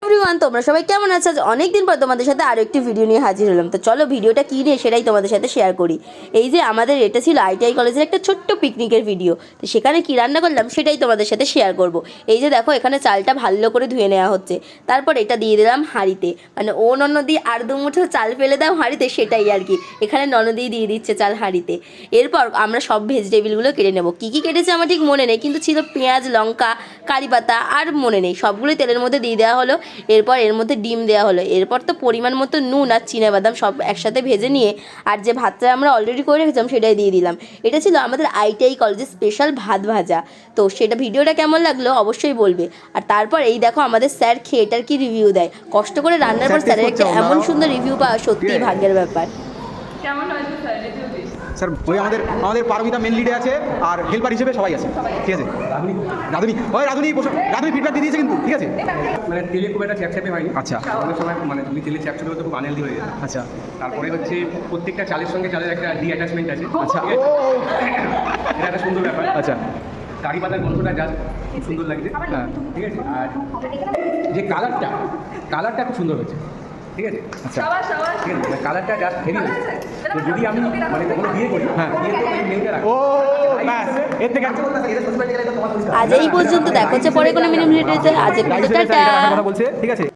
Everyone, তোমরা সবাই কেমন আছো? আজ অনেকদিন পর তোমাদের সাথে আরও একটি ভিডিও নিয়ে হাজির হলাম। তো চলো ভিডিওটা কী নিয়ে সেটাই তোমাদের সাথে শেয়ার করি। এই যে আমাদের এটা ছিল আইটিআই কলেজের একটা ছোট্ট পিকনিকের ভিডিও। তো সেখানে কী রান্না করলাম সেটাই তোমাদের সাথে শেয়ার করব। এই যে দেখো, এখানে চালটা ভালো করে ধুয়ে নেওয়া হচ্ছে, তারপর এটা দিয়ে দিলাম হাঁড়িতে, মানে ও ননদি আর দু মুঠো চাল ফেলে দাও হাঁড়িতে, সেটাই আর কি। এখানে ননদি দিয়ে দিচ্ছে চাল হাঁড়িতে। এরপর আমরা সব ভেজিটেবিলগুলো কেটে নেব। কী কী কেটেছে আমার ঠিক মনে নেই, কিন্তু ছিল পেঁয়াজ, লঙ্কা, কারি পাতা, আর মনে নেই। সবগুলোই তেলের মধ্যে দিয়ে দেওয়া হলো। এরপর এর মধ্যে ডিম দেওয়া হলো। এরপর তো পরিমাণ মতো নুন আর চিনাবাদাম সব একসাথে ভেজে নিয়ে আর যে ভাতটা আমরা অলরেডি করে রেখেছিলাম সেটাই দিয়ে দিলাম। এটা ছিল আমাদের আইটিআই কলেজের স্পেশাল ভাত ভাজা। তো সেটা ভিডিওটা কেমন লাগলো অবশ্যই বলবে। আর তারপর এই দেখো আমাদের স্যার খেয়ে এটার কি রিভিউ দেয়। কষ্ট করে রান্নার পর স্যারের একটা এমন সুন্দর রিভিউ পাওয়া সত্যিই ভাগ্যের ব্যাপার। কেমন হয়েছে স্যার রিভিউ দিস? স্যার ওই আমাদের পারমিতা মেন লিডে আছে, আর হেল্পার হিসেবে সবাই আছে, ঠিক আছে। রাধুনি ফিডব্যাক দিয়ে দিয়েছে কিন্তু, ঠিক আছে। মানে তেলে খুব একটা চ্যাপচ্যাপে হয়নি। আচ্ছা। অনেক সময় মানে তুমি তেলে চ্যাপচ্যাপে হতে খুব আনহেলদি হয়ে যেত। আচ্ছা। তারপরে হচ্ছে প্রত্যেকটা চালের সঙ্গে চালের একটা অ্যাটাচমেন্ট আছে। আচ্ছা। এটা একটা সুন্দর ব্যাপার। আচ্ছা। কারি পাতার গন্ধটা যা খুব সুন্দর লাগছে, হ্যাঁ, ঠিক আছে। আর যে কালারটা খুব সুন্দর হয়েছে, ঠিক আছে। আচ্ছা। ঠিক আছে, মানে কালারটা জাস্ট হেভি হয়েছে। তো যদি আমি মানে কখনো বিয়ে করি, হ্যাঁ, বিয়ে তো এই মেয়েটা রাখবো। ও ব্যাস, এর থেকে আজ এই পর্যন্ত, দেখা হচ্ছে পরে কোনো মিনি ভিডিওতে। আজ কথা বলছে, ঠিক আছে।